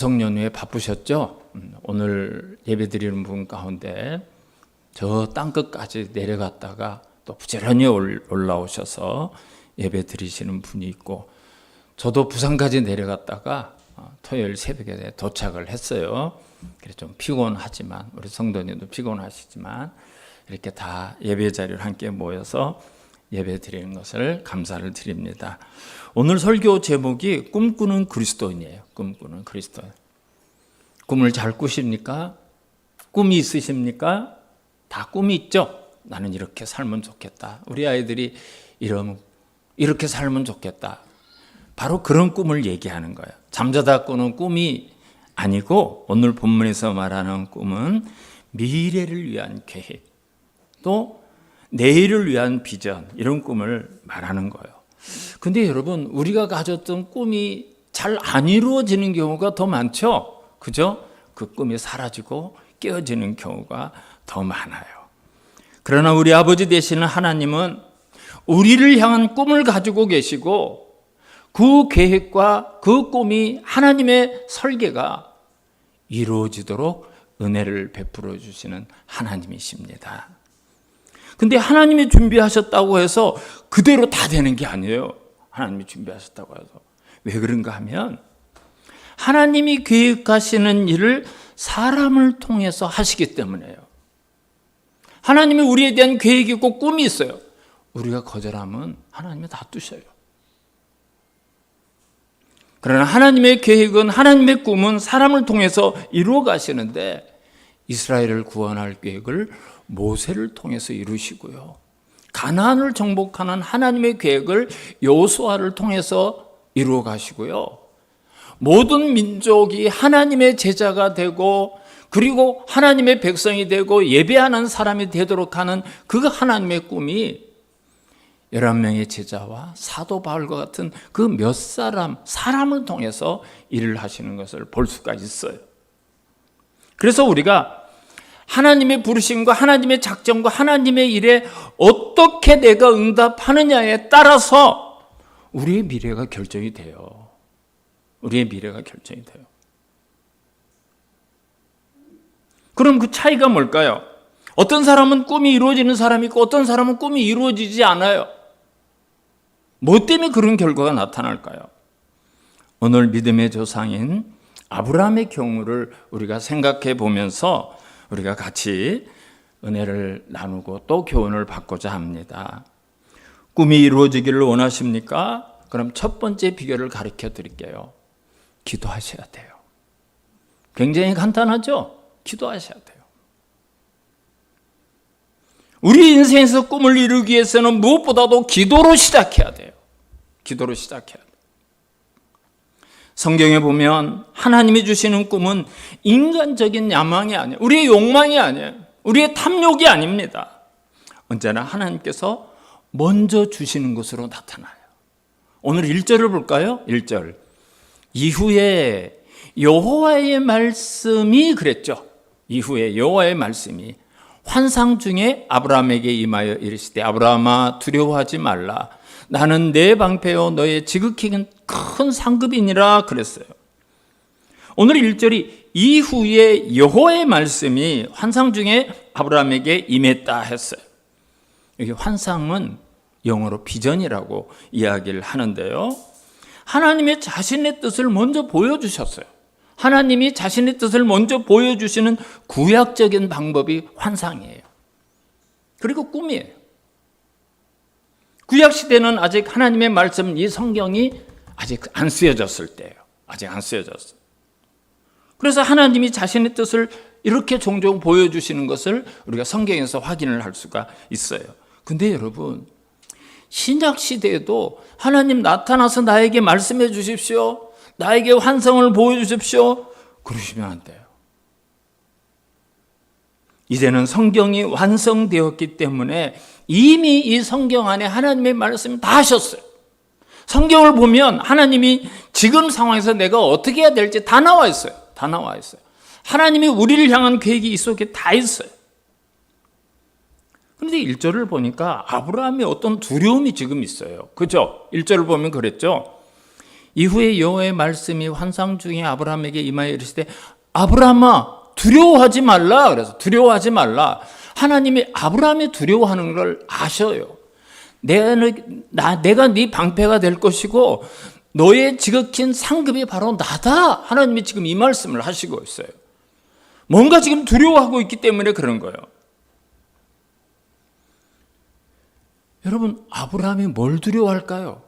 추석 연휴에 바쁘셨죠? 오늘 예배드리는 분 가운데 저 땅끝까지 내려갔다가 또 부지런히 올라오셔서 예배드리시는 분이 있고, 저도 부산까지 내려갔다가 토요일 새벽에 도착을 했어요. 그래서 좀 피곤하지만, 우리 성도님도 피곤하시지만 이렇게 다 예배 자리를 함께 모여서 예배 드리는 것을 감사를 드립니다. 오늘 설교 제목이 꿈꾸는 그리스도인이에요. 꿈꾸는 그리스도인. 꿈을 잘 꾸십니까? 꿈이 있으십니까? 다 꿈이 있죠? 나는 이렇게 살면 좋겠다. 우리 아이들이 이렇게 살면 좋겠다. 바로 그런 꿈을 얘기하는 거예요. 잠자다 꾸는 꿈이 아니고, 오늘 본문에서 말하는 꿈은 미래를 위한 계획, 또 내일을 위한 비전, 이런 꿈을 말하는 거예요. 근데 여러분, 우리가 가졌던 꿈이 잘 안 이루어지는 경우가 더 많죠? 그죠? 그 꿈이 사라지고 깨어지는 경우가 더 많아요. 그러나 우리 아버지 되시는 하나님은 우리를 향한 꿈을 가지고 계시고, 그 계획과 그 꿈이, 하나님의 설계가 이루어지도록 은혜를 베풀어 주시는 하나님이십니다. 근데 하나님이 준비하셨다고 해서 그대로 다 되는 게 아니에요. 하나님이 준비하셨다고 해서. 왜 그런가 하면, 하나님이 계획하시는 일을 사람을 통해서 하시기 때문에요. 하나님이 우리에 대한 계획이 있고 꿈이 있어요. 우리가 거절하면 하나님이 다 뚜셔요. 그러나 하나님의 계획은, 하나님의 꿈은 사람을 통해서 이루어 가시는데, 이스라엘을 구원할 계획을 모세를 통해서 이루시고요, 가나안을 정복하는 하나님의 계획을 여호수아를 통해서 이루어 가시고요, 모든 민족이 하나님의 제자가 되고, 그리고 하나님의 백성이 되고 예배하는 사람이 되도록 하는 그 하나님의 꿈이 11명의 제자와 사도 바울과 같은 그 몇 사람을 통해서 일을 하시는 것을 볼 수가 있어요. 그래서 우리가 하나님의 부르심과 하나님의 작정과 하나님의 일에 어떻게 내가 응답하느냐에 따라서 우리의 미래가 결정이 돼요. 우리의 미래가 결정이 돼요. 그럼 그 차이가 뭘까요? 어떤 사람은 꿈이 이루어지는 사람이 있고, 어떤 사람은 꿈이 이루어지지 않아요. 뭐 때문에 그런 결과가 나타날까요? 오늘 믿음의 조상인 아브라함의 경우를 우리가 생각해 보면서 우리가 같이 은혜를 나누고 또 교훈을 받고자 합니다. 꿈이 이루어지기를 원하십니까? 그럼 첫 번째 비결을 가르쳐 드릴게요. 기도하셔야 돼요. 굉장히 간단하죠? 기도하셔야 돼요. 우리 인생에서 꿈을 이루기 위해서는 무엇보다도 기도로 시작해야 돼요. 기도로 시작해야 돼요. 성경에 보면 하나님이 주시는 꿈은 인간적인 야망이 아니에요. 우리의 욕망이 아니에요. 우리의 탐욕이 아닙니다. 언제나 하나님께서 먼저 주시는 것으로 나타나요. 오늘 1절을 볼까요? 1절. 이후에 여호와의 말씀이 그랬죠. 이후에 여호와의 말씀이 환상 중에 아브라함에게 임하여 이르시되, 아브라함아 두려워하지 말라. 나는 내 방패요 너의 지극히 큰 상급이니라 그랬어요. 오늘 1절이 이후에 여호와의 말씀이 환상 중에 아브라함에게 임했다 했어요. 여기 환상은 영어로 비전이라고 이야기를 하는데요, 하나님의 자신의 뜻을 먼저 보여주셨어요. 하나님이 자신의 뜻을 먼저 보여주시는 구약적인 방법이 환상이에요. 그리고 꿈이에요. 구약시대는 아직 하나님의 말씀, 이 성경이 아직 안 쓰여졌을 때예요. 아직 안 쓰여졌어요. 그래서 하나님이 자신의 뜻을 이렇게 종종 보여주시는 것을 우리가 성경에서 확인을 할 수가 있어요. 근데 여러분, 신약시대에도 하나님 나타나서 나에게 말씀해 주십시오, 나에게 환상을 보여주십시오, 그러시면 안 돼요. 이제는 성경이 완성되었기 때문에 이미 이 성경 안에 하나님의 말씀이 다 하셨어요. 성경을 보면 하나님이 지금 상황에서 내가 어떻게 해야 될지 다 나와 있어요. 다 나와 있어요. 하나님이 우리를 향한 계획이 이 속에 다 있어요. 그런데 1절을 보니까 아브라함이 어떤 두려움이 지금 있어요. 그죠? 1절을 보면 그랬죠. 이후에 여호와의 말씀이 환상 중에 아브라함에게 임하여 이르시되 아브라함아 두려워하지 말라. 그래서 두려워하지 말라. 하나님이 아브라함이 두려워하는 걸 아셔요. 내가 네 방패가 될 것이고 너의 지극힌 상급이 바로 나다. 하나님이 지금 이 말씀을 하시고 있어요. 뭔가 지금 두려워하고 있기 때문에 그런 거예요. 여러분, 아브라함이 뭘 두려워할까요?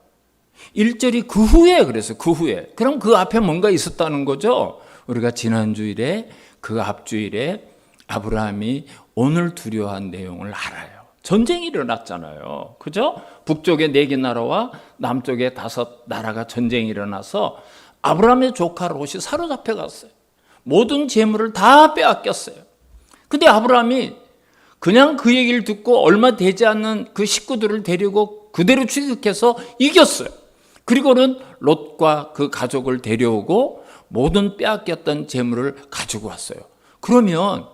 1절이 그 후에, 그래서 그 후에. 그럼 그 앞에 뭔가 있었다는 거죠. 우리가 지난주일에 그 앞주일에 아브라함이 오늘 두려워한 내용을 알아요. 전쟁이 일어났잖아요. 그죠? 북쪽에 4개 나라와 남쪽에 5 나라가 전쟁이 일어나서 아브라함의 조카 롯이 사로잡혀 갔어요. 모든 재물을 다 빼앗겼어요. 근데 아브라함이 그냥 그 얘기를 듣고 얼마 되지 않는 그 식구들을 데리고 그대로 추격해서 이겼어요. 그리고는 롯과 그 가족을 데려오고 모든 빼앗겼던 재물을 가지고 왔어요. 그러면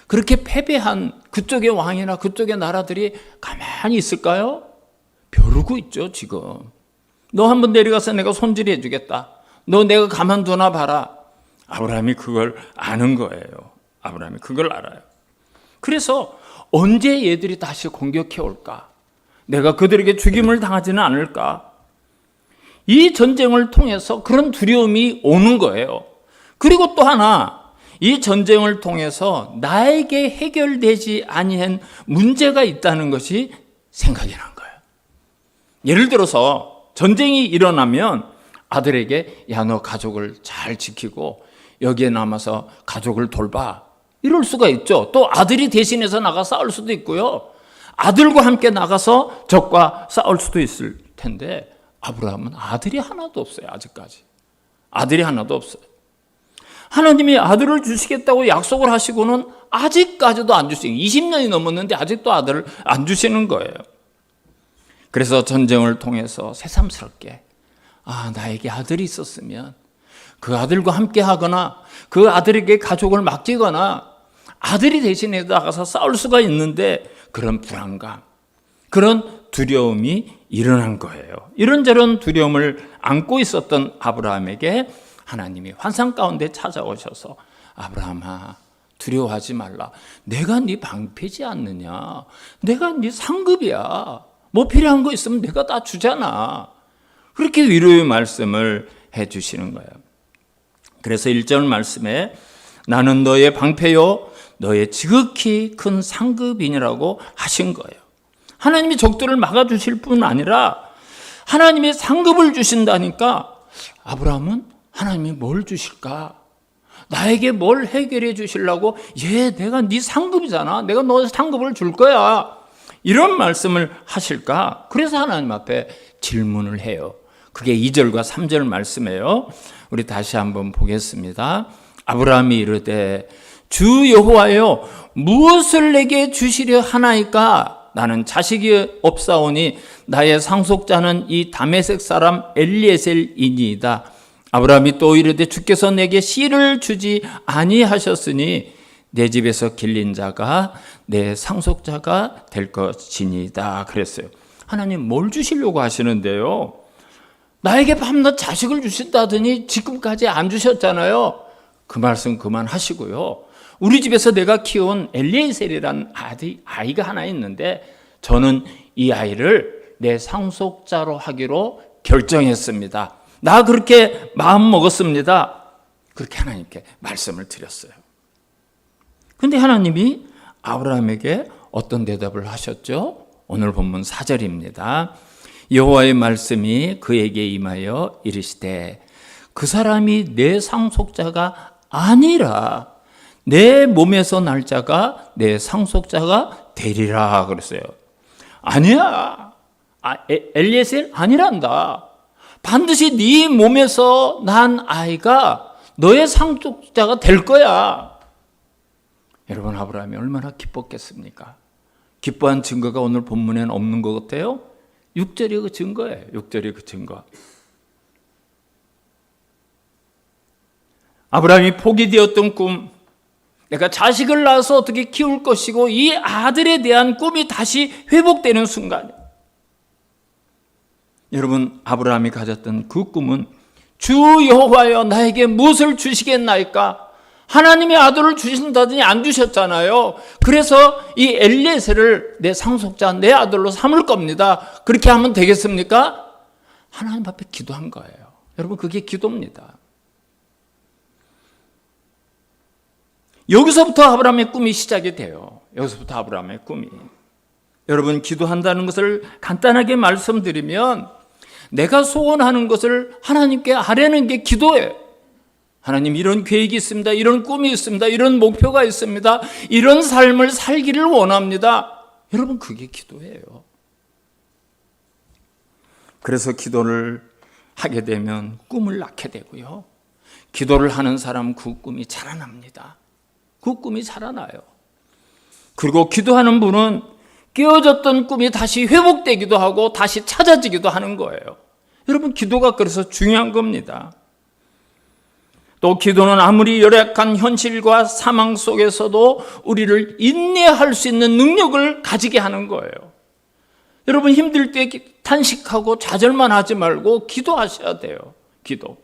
그렇게 패배한 그쪽의 왕이나 그쪽의 나라들이 가만히 있을까요? 벼르고 있죠, 지금. 너 한번 내려가서 내가 손질해 주겠다. 너 내가 가만두나 봐라. 아브라함이 그걸 아는 거예요. 아브라함이 그걸 알아요. 그래서 언제 얘들이 다시 공격해 올까? 내가 그들에게 죽임을 당하지는 않을까? 이 전쟁을 통해서 그런 두려움이 오는 거예요. 그리고 또 하나, 이 전쟁을 통해서 나에게 해결되지 아니한 문제가 있다는 것이 생각이 난 거예요. 예를 들어서 전쟁이 일어나면 아들에게 야, 너 가족을 잘 지키고 여기에 남아서 가족을 돌봐. 이럴 수가 있죠. 또 아들이 대신해서 나가 싸울 수도 있고요. 아들과 함께 나가서 적과 싸울 수도 있을 텐데 아브라함은 아들이 하나도 없어요. 아직까지. 아들이 하나도 없어요. 하나님이 아들을 주시겠다고 약속을 하시고는 아직까지도 안 주시고 20년이 넘었는데 아직도 아들을 안 주시는 거예요. 그래서 전쟁을 통해서 새삼스럽게 나에게 아들이 있었으면 그 아들과 함께 하거나 그 아들에게 가족을 맡기거나 아들이 대신에 나가서 싸울 수가 있는데 그런 불안감, 그런 두려움이 일어난 거예요. 이런저런 두려움을 안고 있었던 아브라함에게 하나님이 환상 가운데 찾아오셔서 아브라함아 두려워하지 말라. 내가 네 방패지 않느냐. 내가 네 상급이야. 뭐 필요한 거 있으면 내가 다 주잖아. 그렇게 위로의 말씀을 해 주시는 거예요. 그래서 1절 말씀에 나는 너의 방패요 너의 지극히 큰 상급이니라고 하신 거예요. 하나님이 적들을 막아주실 뿐 아니라 하나님이 상급을 주신다니까 아브라함은 하나님이 뭘 주실까? 나에게 뭘 해결해 주시려고? 내가 네 상급이잖아. 내가 너 상급을 줄 거야. 이런 말씀을 하실까? 그래서 하나님 앞에 질문을 해요. 그게 2절과 3절 말씀이에요. 우리 다시 한번 보겠습니다. 아브라함이 이르되 주 여호와여 무엇을 내게 주시려 하나이까? 나는 자식이 없사오니 나의 상속자는 이 다메섹 사람 엘리에셀이니이다. 아브라함이 또 이르되 주께서 내게 씨를 주지 아니하셨으니 내 집에서 길린 자가 내 상속자가 될 것이니이다. 그랬어요. 하나님 뭘 주시려고 하시는데요? 나에게 밤낮 자식을 주신다더니 지금까지 안 주셨잖아요. 그 말씀 그만하시고요. 우리 집에서 내가 키운 엘리에셀이라는 아이가 하나 있는데 저는 이 아이를 내 상속자로 하기로 결정했습니다. 나 그렇게 마음 먹었습니다. 그렇게 하나님께 말씀을 드렸어요. 근데 하나님이 아브라함에게 어떤 대답을 하셨죠? 오늘 본문 4절입니다. 여호와의 말씀이 그에게 임하여 이르시되 그 사람이 내 상속자가 아니라 내 몸에서 날 자가 내 상속자가 되리라 그랬어요. 아니야. 엘리에셀 아니란다. 반드시 네 몸에서 난 아이가 너의 상속자가 될 거야. 여러분 아브라함이 얼마나 기뻤겠습니까? 기뻐한 증거가 오늘 본문에는 없는 것 같아요. 6절이 그 증거예요. 6절이 그 증거. 아브라함이 포기되었던 꿈, 내가 자식을 낳아서 어떻게 키울 것이고 이 아들에 대한 꿈이 다시 회복되는 순간, 여러분 아브라함이 가졌던 그 꿈은 주 여호와여 나에게 무엇을 주시겠나이까? 하나님의 아들을 주신다더니 안 주셨잖아요. 그래서 이 엘리에셀을 내 상속자, 내 아들로 삼을 겁니다. 그렇게 하면 되겠습니까? 하나님 앞에 기도한 거예요. 여러분, 그게 기도입니다. 여기서부터 아브라함의 꿈이 시작이 돼요. 여기서부터 아브라함의 꿈이. 여러분, 기도한다는 것을 간단하게 말씀드리면 내가 소원하는 것을 하나님께 아뢰는 게 기도예요. 하나님, 이런 계획이 있습니다. 이런 꿈이 있습니다. 이런 목표가 있습니다. 이런 삶을 살기를 원합니다. 여러분, 그게 기도예요. 그래서 기도를 하게 되면 꿈을 낳게 되고요. 기도를 하는 사람 그 꿈이 자라납니다. 그 꿈이 자라나요. 그리고 기도하는 분은 깨어졌던 꿈이 다시 회복되기도 하고 다시 찾아지기도 하는 거예요. 여러분, 기도가 그래서 중요한 겁니다. 또 기도는 아무리 열악한 현실과 상황 속에서도 우리를 인내할 수 있는 능력을 가지게 하는 거예요. 여러분, 힘들 때 탄식하고 좌절만 하지 말고 기도하셔야 돼요. 기도.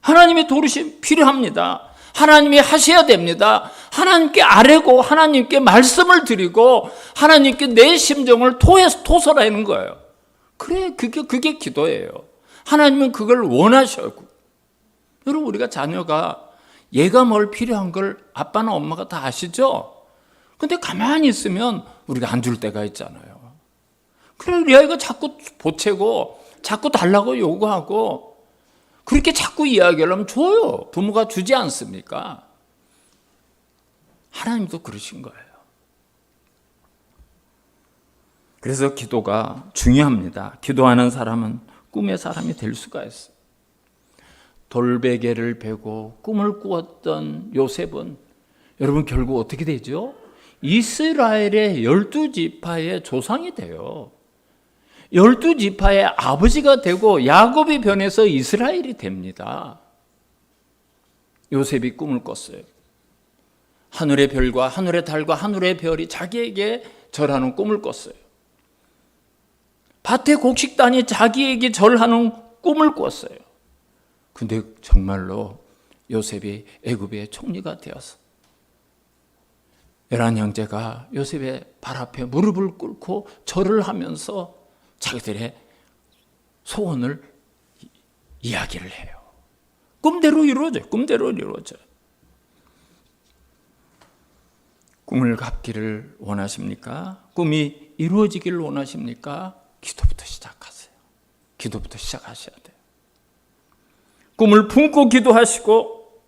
하나님의 도우심이 필요합니다. 하나님이 하셔야 됩니다. 하나님께 아뢰고 하나님께 말씀을 드리고 하나님께 내 심정을 토설하는 거예요. 그래, 그게 기도예요. 하나님은 그걸 원하셔요. 여러분, 우리가 자녀가 얘가 뭘 필요한 걸 아빠나 엄마가 다 아시죠? 근데 가만히 있으면 우리가 안 줄 때가 있잖아요. 그래, 우리 아이가 자꾸 보채고 자꾸 달라고 요구하고 그렇게 자꾸 이야기를 하면 줘요. 부모가 주지 않습니까? 하나님도 그러신 거예요. 그래서 기도가 중요합니다. 기도하는 사람은 꿈의 사람이 될 수가 있어요. 돌베개를 베고 꿈을 꾸었던 요셉은 여러분 결국 어떻게 되죠? 이스라엘의 12지파의 조상이 돼요. 12지파의 아버지가 되고 야곱이 변해서 이스라엘이 됩니다. 요셉이 꿈을 꿨어요. 하늘의 별과 하늘의 달과 하늘의 별이 자기에게 절하는 꿈을 꿨어요. 밭의 곡식단이 자기에게 절하는 꿈을 꿨어요. 근데 정말로 요셉이 애굽의 총리가 되었어. 11 형제가 요셉의 발 앞에 무릎을 꿇고 절을 하면서 자기들의 소원을 이야기를 해요. 꿈대로 이루어져요. 꿈대로 이루어져요. 꿈을 갖기를 원하십니까? 꿈이 이루어지기를 원하십니까? 기도부터 시작하세요. 기도부터 시작하셔야 돼요. 꿈을 품고 기도하시고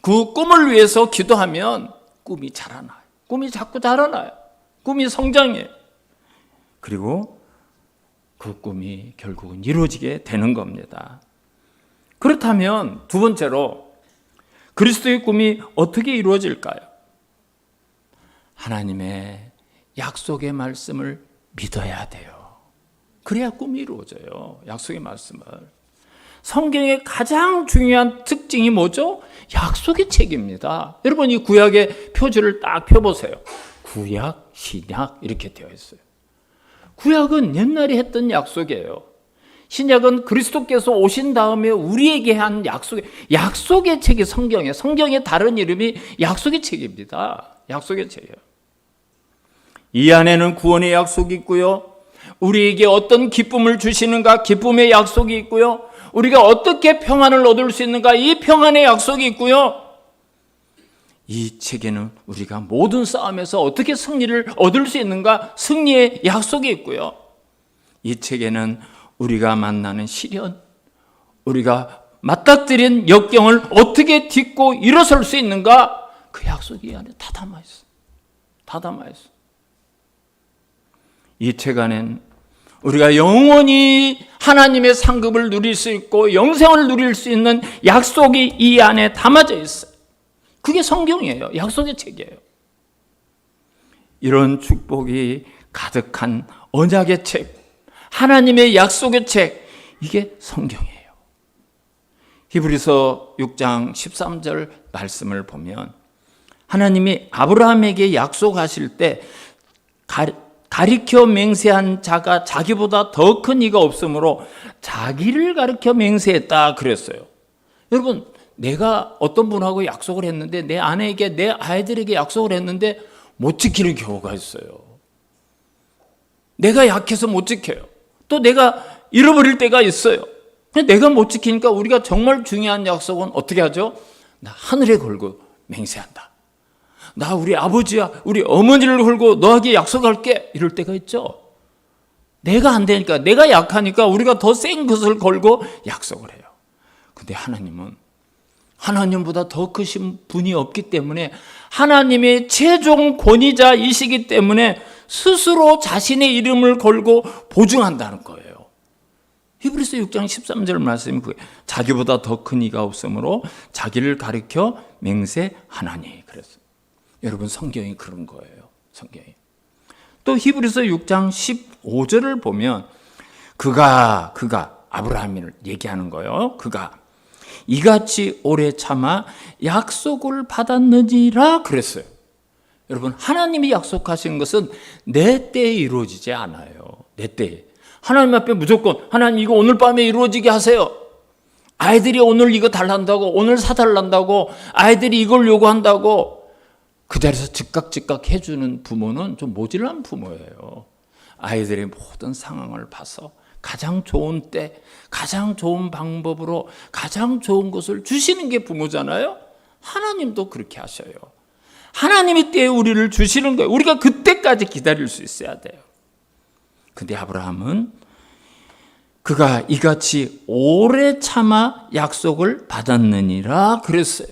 그 꿈을 위해서 기도하면 꿈이 자라나요. 꿈이 자꾸 자라나요. 꿈이 성장해요. 그리고 그 꿈이 결국은 이루어지게 되는 겁니다. 그렇다면 두 번째로 그리스도의 꿈이 어떻게 이루어질까요? 하나님의 약속의 말씀을 믿어야 돼요. 그래야 꿈이 이루어져요. 약속의 말씀을. 성경의 가장 중요한 특징이 뭐죠? 약속의 책입니다. 여러분, 이 구약의 표지를 딱 펴보세요. 구약, 신약 이렇게 되어 있어요. 구약은 옛날에 했던 약속이에요. 신약은 그리스도께서 오신 다음에 우리에게 한 약속의 책이 성경이에요. 성경의 다른 이름이 약속의 책입니다. 약속의 책이에요. 이 안에는 구원의 약속이 있고요. 우리에게 어떤 기쁨을 주시는가, 기쁨의 약속이 있고요. 우리가 어떻게 평안을 얻을 수 있는가, 이 평안의 약속이 있고요. 이 책에는 우리가 모든 싸움에서 어떻게 승리를 얻을 수 있는가, 승리의 약속이 있고요. 이 책에는 우리가 만나는 시련, 우리가 맞닥뜨린 역경을 어떻게 딛고 일어설 수 있는가, 그 약속이 이 안에 다 담아있어요. 다 담아있어요. 이 책 안엔 우리가 영원히 하나님의 상급을 누릴 수 있고 영생을 누릴 수 있는 약속이 이 안에 담아져 있어요. 그게 성경이에요. 약속의 책이에요. 이런 축복이 가득한 언약의 책, 하나님의 약속의 책, 이게 성경이에요. 히브리서 6장 13절 말씀을 보면 하나님이 아브라함에게 약속하실 때 가리켜 맹세한 자가 자기보다 더 큰 이가 없으므로 자기를 가리켜 맹세했다 그랬어요. 여러분, 내가 어떤 분하고 약속을 했는데, 내 아내에게, 내 아이들에게 약속을 했는데 못 지키는 경우가 있어요. 내가 약해서 못 지켜요. 또 내가 잃어버릴 때가 있어요. 내가 못 지키니까 우리가 정말 중요한 약속은 어떻게 하죠? 나 하늘에 걸고 맹세한다. 나 우리 아버지야, 우리 어머니를 걸고 너에게 약속할게. 이럴 때가 있죠. 내가 안 되니까, 내가 약하니까 우리가 더 센 것을 걸고 약속을 해요. 근데 하나님은 하나님보다 더 크신 분이 없기 때문에, 하나님의 최종 권위자이시기 때문에 스스로 자신의 이름을 걸고 보증한다는 거예요. 히브리서 6장 13절 말씀이 그거예요. 자기보다 더 큰 이가 없으므로 자기를 가리켜 맹세하나니. 그랬어요. 여러분, 성경이 그런 거예요. 성경이. 또 히브리서 6장 15절을 보면 그가 아브라함을 얘기하는 거예요. 그가 이같이 오래 참아 약속을 받았느니라 그랬어요. 여러분, 하나님이 약속하신 것은 내 때에 이루어지지 않아요. 내 때에. 하나님 앞에 무조건 하나님 이거 오늘 밤에 이루어지게 하세요. 아이들이 오늘 이거 달란다고, 오늘 사달란다고, 아이들이 이걸 요구한다고 그 자리에서 즉각 해주는 부모는 좀 모질란 부모예요. 아이들의 모든 상황을 봐서 가장 좋은 때, 가장 좋은 방법으로 가장 좋은 것을 주시는 게 부모잖아요. 하나님도 그렇게 하셔요. 하나님의 때에 우리를 주시는 거예요. 우리가 그때까지 기다릴 수 있어야 돼요. 근데 아브라함은 그가 이같이 오래 참아 약속을 받았느니라 그랬어요.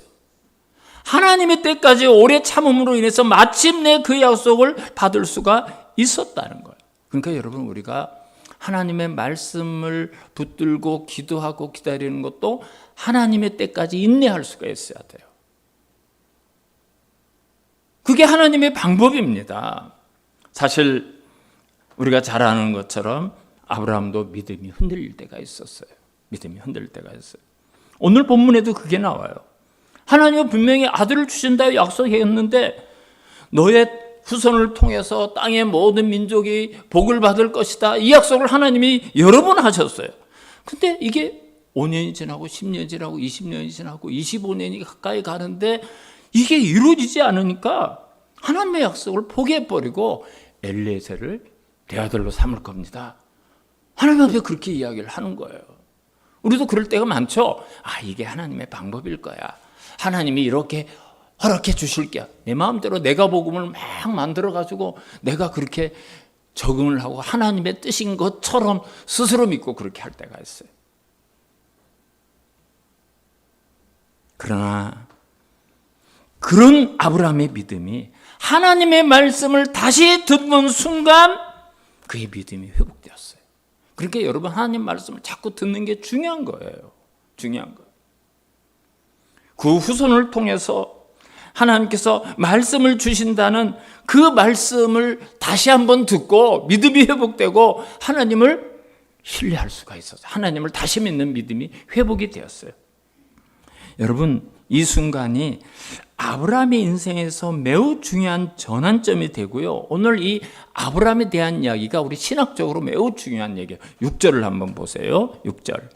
하나님의 때까지 오래 참음으로 인해서 마침내 그 약속을 받을 수가 있었다는 거예요. 그러니까 여러분, 우리가 하나님의 말씀을 붙들고 기도하고 기다리는 것도 하나님의 때까지 인내할 수가 있어야 돼요. 그게 하나님의 방법입니다. 사실 우리가 잘 아는 것처럼 아브라함도 믿음이 흔들릴 때가 있었어요. 믿음이 흔들릴 때가 있어요. 오늘 본문에도 그게 나와요. 하나님은 분명히 아들을 주신다고 약속했는데 너의 후손을 통해서 땅의 모든 민족이 복을 받을 것이다. 이 약속을 하나님이 여러 번 하셨어요. 근데 이게 5년이 지나고 10년이 지나고 20년이 지나고 25년이 가까이 가는데 이게 이루어지지 않으니까 하나님의 약속을 포기해버리고 엘리에셀을 내 아들로 삼을 겁니다. 하나님 앞에 그렇게 이야기를 하는 거예요. 우리도 그럴 때가 많죠. 이게 하나님의 방법일 거야. 하나님이 이렇게 허락해 주실게요. 내 마음대로 내가 복음을 막 만들어가지고 내가 그렇게 적응을 하고 하나님의 뜻인 것처럼 스스로 믿고 그렇게 할 때가 있어요. 그러나 그런 아브라함의 믿음이 하나님의 말씀을 다시 듣는 순간 그의 믿음이 회복되었어요. 그러니까 여러분, 하나님 말씀을 자꾸 듣는 게 중요한 거예요. 중요한 거예요. 그 후손을 통해서 하나님께서 말씀을 주신다는 그 말씀을 다시 한번 듣고 믿음이 회복되고 하나님을 신뢰할 수가 있었어요. 하나님을 다시 믿는 믿음이 회복이 되었어요. 여러분, 이 순간이 아브라함의 인생에서 매우 중요한 전환점이 되고요. 오늘 이 아브라함에 대한 이야기가 우리 신학적으로 매우 중요한 얘기예요. 6절을 한번 보세요. 6절.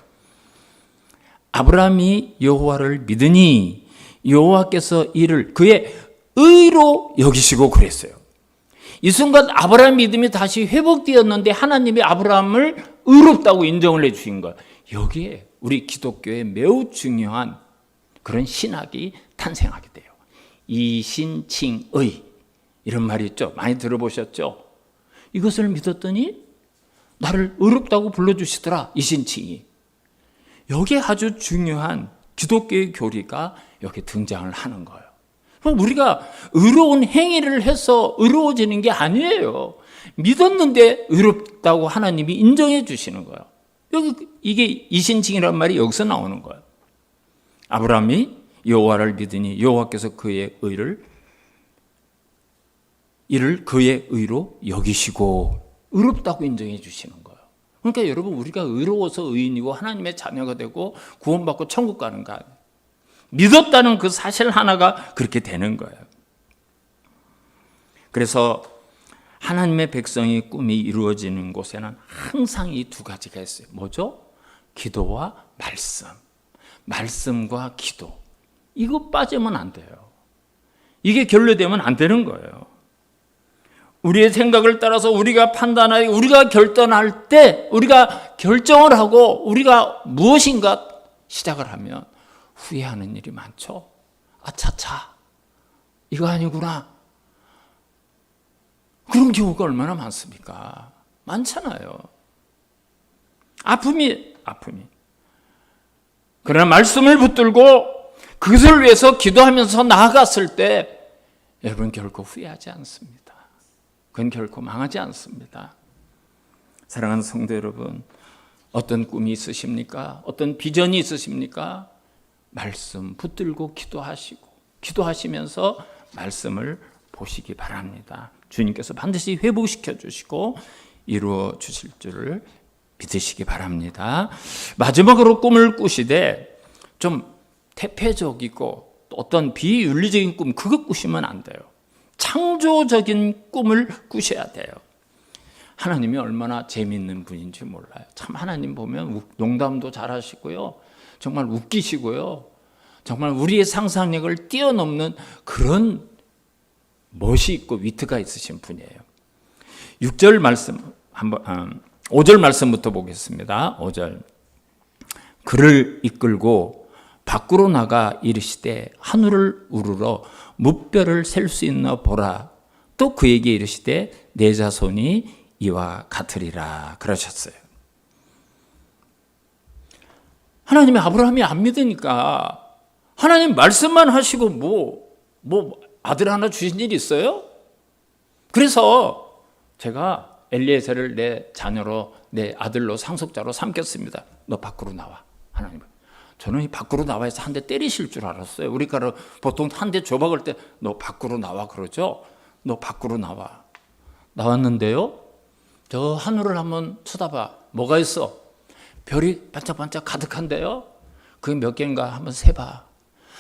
아브라함이 여호와를 믿으니 여호와께서 이를 그의 의로 여기시고 그랬어요. 이 순간 아브라함 믿음이 다시 회복되었는데 하나님이 아브라함을 의롭다고 인정을 해 주신 거예요. 여기에 우리 기독교의 매우 중요한 그런 신학이 탄생하게 돼요. 이신칭의 이런 말이 있죠. 많이 들어보셨죠? 이것을 믿었더니 나를 의롭다고 불러주시더라. 이신칭이. 여기에 아주 중요한 기독교의 교리가 여기 등장을 하는 거예요. 그럼 우리가 의로운 행위를 해서 의로워지는 게 아니에요. 믿었는데 의롭다고 하나님이 인정해 주시는 거예요. 여기 이게 이신칭이라는 말이 여기서 나오는 거예요. 아브라함이 여호와를 믿으니 여호와께서 그의 이를 그의 의로 여기시고 의롭다고 인정해 주시는 거예요. 그러니까 여러분, 우리가 의로워서 의인이고 하나님의 자녀가 되고 구원받고 천국 가는 거 아니에요. 믿었다는 그 사실 하나가 그렇게 되는 거예요. 그래서 하나님의 백성의 꿈이 이루어지는 곳에는 항상 이 두 가지가 있어요. 뭐죠? 기도와 말씀. 말씀과 기도. 이거 빠지면 안 돼요. 이게 결례되면 안 되는 거예요. 우리의 생각을 따라서 우리가 판단하고 우리가 결단할 때 우리가 결정을 하고 우리가 무엇인가 시작을 하면 후회하는 일이 많죠. 아차차 이거 아니구나. 그런 경우가 얼마나 많습니까? 많잖아요. 아픔이. 그러나 말씀을 붙들고 그것을 위해서 기도하면서 나아갔을 때 여러분 결코 후회하지 않습니다. 그건 결코 망하지 않습니다. 사랑하는 성도 여러분, 어떤 꿈이 있으십니까? 어떤 비전이 있으십니까? 말씀 붙들고 기도하시면서 말씀을 보시기 바랍니다. 주님께서 반드시 회복시켜 주시고 이루어 주실 줄을 믿으시기 바랍니다. 마지막으로 꿈을 꾸시되 좀 태폐적이고 어떤 비윤리적인 꿈 그거 꾸시면 안 돼요. 창조적인 꿈을 꾸셔야 돼요. 하나님이 얼마나 재미있는 분인지 몰라요. 참 하나님 보면 농담도 잘하시고요. 정말 웃기시고요. 정말 우리의 상상력을 뛰어넘는 그런 멋이 있고 위트가 있으신 분이에요. 6절 말씀 한번 5절 말씀부터 보겠습니다. 5절. 그를 이끌고 밖으로 나가 이르시되 하늘을 우러러 무뼈를 셀 수 있나 보라. 또 그에게 이르시되 내 자손이 이와 같으리라 그러셨어요. 하나님이 아브라함이 안 믿으니까 하나님 말씀만 하시고 뭐 아들 하나 주신 일이 있어요? 그래서 제가 엘리에셀을 내 자녀로 내 아들로 상속자로 삼겠습니다. 너 밖으로 나와. 하나님은. 저는 이 밖으로 나와서 한 대 때리실 줄 알았어요. 우리가 보통 한 대 줘박을 때 너 밖으로 나와 그러죠. 너 밖으로 나와. 나왔는데요. 저 하늘을 한번 쳐다봐. 뭐가 있어? 별이 반짝반짝 가득한데요. 그게 몇 개인가 한번 세봐.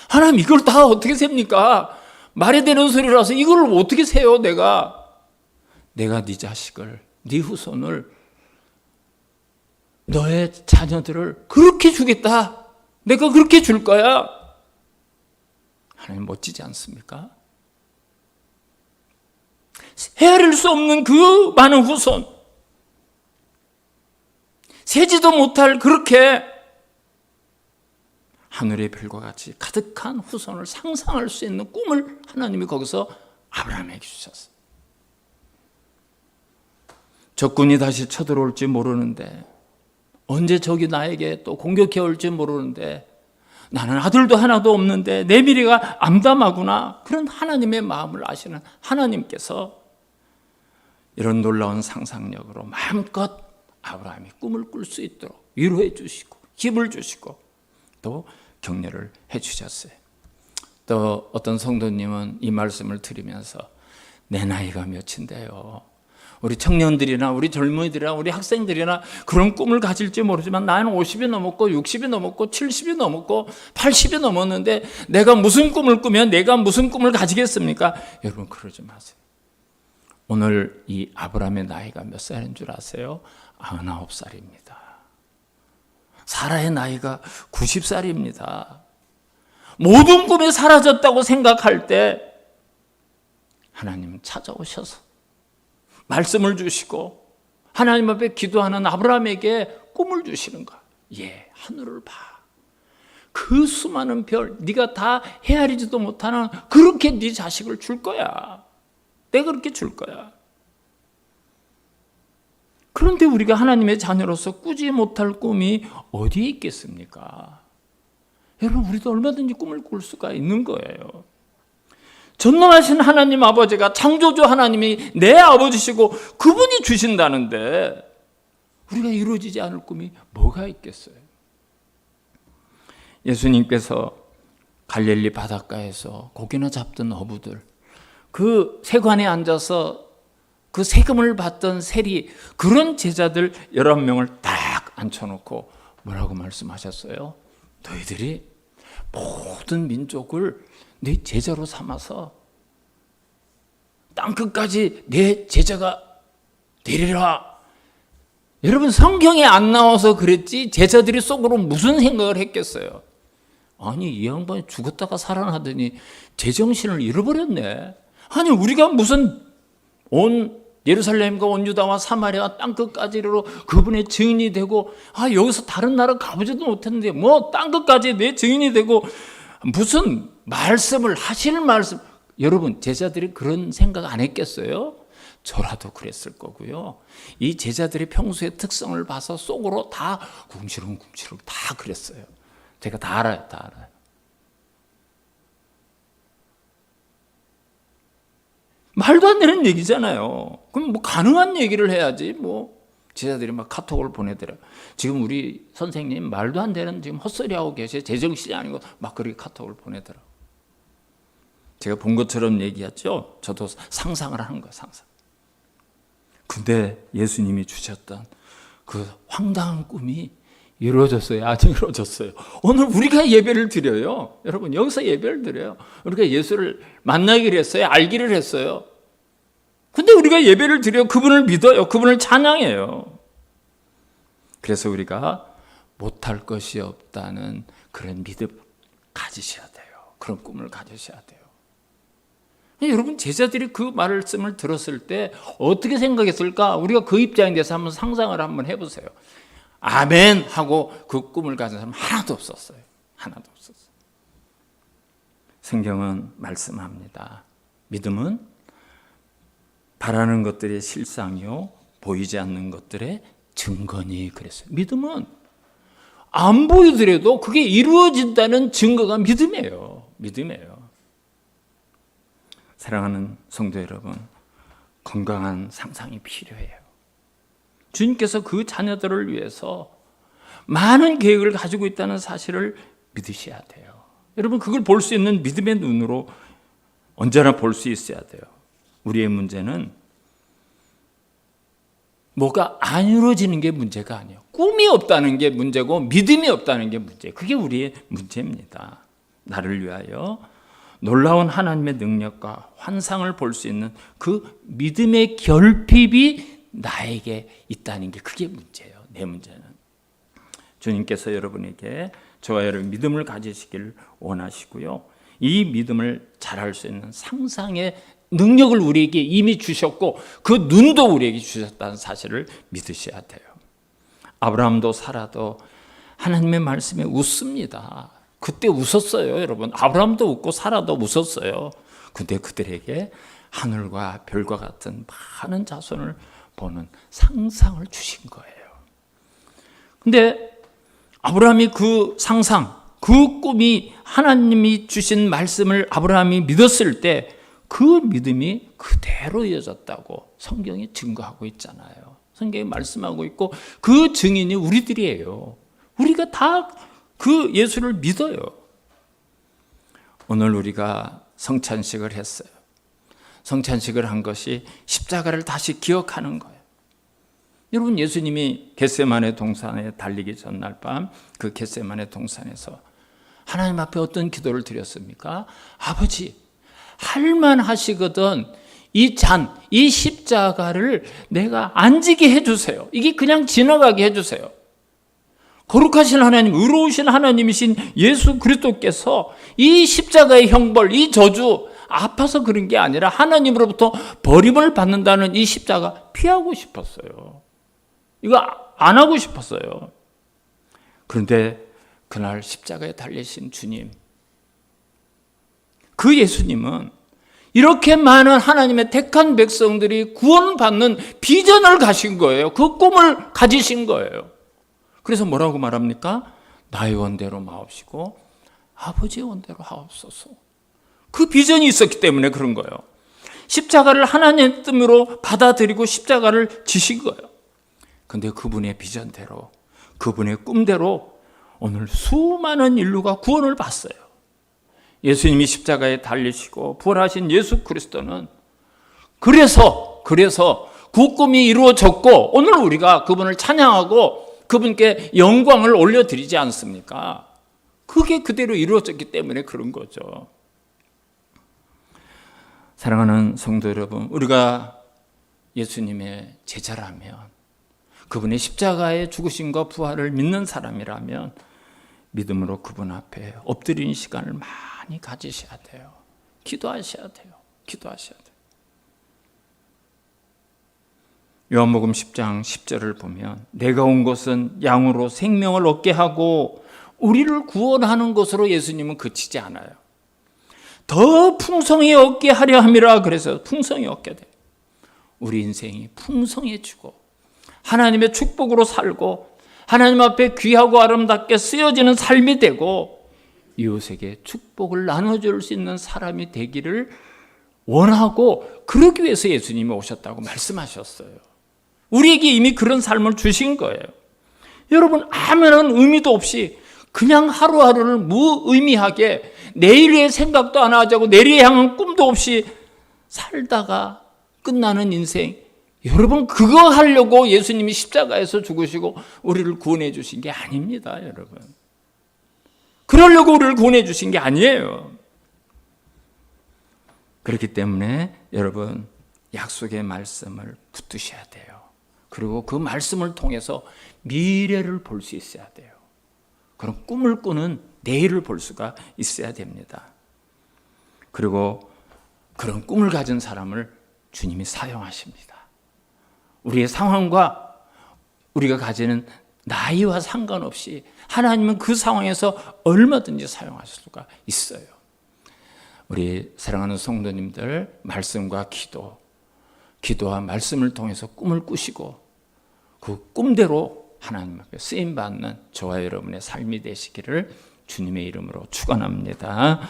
하나님 이걸 다 어떻게 셉니까? 말이 되는 소리라서 이걸 어떻게 세요? 내가 네 자식을, 네 후손을, 너의 자녀들을 그렇게 주겠다. 내가 그렇게 줄 거야. 하나님 멋지지 않습니까? 헤아릴 수 없는 그 많은 후손, 세지도 못할 그렇게 하늘의 별과 같이 가득한 후손을 상상할 수 있는 꿈을 하나님이 거기서 아브라함에게 주셨어요. 적군이 다시 쳐들어올지 모르는데, 언제 적이 나에게 또 공격해 올지 모르는데, 나는 아들도 하나도 없는데 내 미래가 암담하구나. 그런 하나님의 마음을 아시는 하나님께서 이런 놀라운 상상력으로 마음껏 아브라함이 꿈을 꿀 수 있도록 위로해 주시고 힘을 주시고 또 격려를 해 주셨어요. 또 어떤 성도님은 이 말씀을 들으면서 내 나이가 몇인데요. 우리 청년들이나 우리 젊은이들이나 우리 학생들이나 그런 꿈을 가질지 모르지만 나는 50이 넘었고 60이 넘었고 70이 넘었고 80이 넘었는데 내가 무슨 꿈을 꾸면 내가 무슨 꿈을 가지겠습니까? 여러분 그러지 마세요. 오늘 이 아브라함의 나이가 몇 살인 줄 아세요? 99살입니다. 사라의 나이가 90살입니다. 모든 꿈이 사라졌다고 생각할 때 하나님은 찾아오셔서 말씀을 주시고 하나님 앞에 기도하는 아브라함에게 꿈을 주시는 거야. 하늘을 봐. 그 수많은 별, 네가 다 헤아리지도 못하는 그렇게 네 자식을 줄 거야. 내가 그렇게 줄 거야. 그런데 우리가 하나님의 자녀로서 꾸지 못할 꿈이 어디에 있겠습니까? 여러분, 우리도 얼마든지 꿈을 꿀 수가 있는 거예요. 전능하신 하나님 아버지가 창조주 하나님이 내 아버지시고 그분이 주신다는데 우리가 이루어지지 않을 꿈이 뭐가 있겠어요? 예수님께서 갈릴리 바닷가에서 고기나 잡던 어부들, 그 세관에 앉아서 그 세금을 받던 세리, 그런 제자들 11명을 딱 앉혀놓고 뭐라고 말씀하셨어요? 너희들이 모든 민족을 네 제자로 삼아서 땅끝까지 내 제자가 되리라. 여러분, 성경에 안 나와서 그랬지 제자들이 속으로 무슨 생각을 했겠어요? 아니, 이 양반이 죽었다가 살아나더니 제정신을 잃어버렸네. 아니, 우리가 무슨 온 예루살렘과 온 유다와 사마리아 땅끝까지로 그분의 증인이 되고, 여기서 다른 나라 가보지도 못했는데 뭐 땅끝까지 내 증인이 되고 무슨 말씀을 하실 말씀. 여러분, 제자들이 그런 생각 안 했겠어요? 저라도 그랬을 거고요. 이 제자들이 평소의 특성을 봐서 속으로 다 궁시렁궁시렁 다 그랬어요. 제가 다 알아요. 말도 안 되는 얘기잖아요. 그럼 뭐 가능한 얘기를 해야지. 뭐 제자들이 막 카톡을 보내더라. 지금 우리 선생님 말도 안 되는 지금 헛소리 하고 계셔. 제정신이 아니고 막 그렇게 카톡을 보내더라. 제가 본 것처럼 얘기했죠. 저도 상상을 하는 거예요. 상상. 근데 예수님이 주셨던 그 황당한 꿈이 이루어졌어요? 안 이루어졌어요? 오늘 우리가 예배를 드려요. 여러분, 여기서 예배를 드려요. 우리가 예수를 만나기로 했어요. 알기를 했어요. 근데 우리가 예배를 드려 그분을 믿어요. 그분을 찬양해요. 그래서 우리가 못할 것이 없다는 그런 믿음 가지셔야 돼요. 그런 꿈을 가지셔야 돼요. 여러분, 제자들이 그 말씀을 들었을 때 어떻게 생각했을까? 우리가 그 입장에 대해서 한번 상상을 한번 해보세요. 아멘 하고 그 꿈을 가진 사람 하나도 없었어요. 하나도 없었어요. 성경은 말씀합니다. 믿음은 바라는 것들의 실상이요 보이지 않는 것들의 증거니 그랬어요. 믿음은 안 보이더라도 그게 이루어진다는 증거가 믿음이에요. 믿음이에요. 사랑하는 성도 여러분, 건강한 상상이 필요해요. 주님께서 그 자녀들을 위해서 많은 계획을 가지고 있다는 사실을 믿으셔야 돼요. 여러분, 그걸 볼 수 있는 믿음의 눈으로 언제나 볼 수 있어야 돼요. 우리의 문제는 뭐가 안 이루어지는 게 문제가 아니에요. 꿈이 없다는 게 문제고 믿음이 없다는 게 문제예요. 그게 우리의 문제입니다. 나를 위하여 놀라운 하나님의 능력과 환상을 볼 수 있는 그 믿음의 결핍이 나에게 있다는 게 그게 문제예요. 내 문제는. 주님께서 여러분에게 저와 여러분 믿음을 가지시길 원하시고요. 이 믿음을 잘할 수 있는 상상의 능력을 우리에게 이미 주셨고 그 눈도 우리에게 주셨다는 사실을 믿으셔야 돼요. 아브라함도 사라도 하나님의 말씀에 웃습니다. 그때 웃었어요, 여러분. 아브라함도 웃고 사라도 웃었어요. 근데 그들에게 하늘과 별과 같은 많은 자손을 보는 상상을 주신 거예요. 근데 아브라함이 그 상상, 그 꿈이 하나님이 주신 말씀을 아브라함이 믿었을 때 그 믿음이 그대로 이어졌다고 성경이 증거하고 있잖아요. 성경이 말씀하고 있고 그 증인이 우리들이에요. 우리가 다 그 예수를 믿어요. 오늘 우리가 성찬식을 했어요. 성찬식을 한 것이 십자가를 다시 기억하는 거예요. 여러분, 예수님이 겟세마네 동산에 달리기 전날 밤 그 겟세마네 동산에서 하나님 앞에 어떤 기도를 드렸습니까? 아버지, 할만하시거든 이 잔, 이 십자가를 내가 안 지게 해주세요. 이게 그냥 지나가게 해주세요. 거룩하신 하나님, 의로우신 하나님이신 예수 그리스도께서 이 십자가의 형벌, 이 저주, 아파서 그런 게 아니라 하나님으로부터 버림을 받는다는 이 십자가 피하고 싶었어요. 이거 안 하고 싶었어요. 그런데 그날 십자가에 달리신 주님, 그 예수님은 이렇게 많은 하나님의 택한 백성들이 구원받는 비전을 가신 거예요. 그 꿈을 가지신 거예요. 그래서 뭐라고 말합니까? 나의 원대로 마옵시고 아버지의 원대로 하옵소서. 그 비전이 있었기 때문에 그런 거예요. 십자가를 하나님의 뜻으로 받아들이고 십자가를 지신 거예요. 근데 그분의 비전대로, 그분의 꿈대로 오늘 수많은 인류가 구원을 받았어요. 예수님이 십자가에 달리시고 부활하신 예수 그리스도는 그래서 그 꿈이 이루어졌고 오늘 우리가 그분을 찬양하고 그분께 영광을 올려드리지 않습니까? 그게 그대로 이루어졌기 때문에 그런 거죠. 사랑하는 성도 여러분, 우리가 예수님의 제자라면, 그분의 십자가의 죽으심과 부활을 믿는 사람이라면 믿음으로 그분 앞에 엎드리는 시간을 많이 가지셔야 돼요. 기도하셔야 돼요. 기도하셔야 돼요. 요한복음 10장 10절을 보면 내가 온 것은 양으로 생명을 얻게 하고 우리를 구원하는 것으로 예수님은 그치지 않아요. 더 풍성히 얻게 하려 함이라. 그래서 풍성히 얻게 돼요. 우리 인생이 풍성해지고 하나님의 축복으로 살고 하나님 앞에 귀하고 아름답게 쓰여지는 삶이 되고 이웃에게 축복을 나눠줄 수 있는 사람이 되기를 원하고, 그러기 위해서 예수님이 오셨다고 말씀하셨어요. 우리에게 이미 그런 삶을 주신 거예요. 여러분, 아무런 의미도 없이 그냥 하루하루를 무의미하게 내일의 생각도 안 하자고 내일에 향한 꿈도 없이 살다가 끝나는 인생, 여러분, 그거 하려고 예수님이 십자가에서 죽으시고 우리를 구원해 주신 게 아닙니다. 여러분, 그러려고 우리를 구원해 주신 게 아니에요. 그렇기 때문에 여러분, 약속의 말씀을 붙드셔야 돼요. 그리고 그 말씀을 통해서 미래를 볼 수 있어야 돼요. 그런 꿈을 꾸는 내일을 볼 수가 있어야 됩니다. 그리고 그런 꿈을 가진 사람을 주님이 사용하십니다. 우리의 상황과 우리가 가지는 나이와 상관없이 하나님은 그 상황에서 얼마든지 사용하실 수가 있어요. 우리 사랑하는 성도님들, 말씀과 기도와 말씀을 통해서 꿈을 꾸시고 그 꿈대로 하나님 앞에 쓰임받는 저와 여러분의 삶이 되시기를 주님의 이름으로 축원합니다.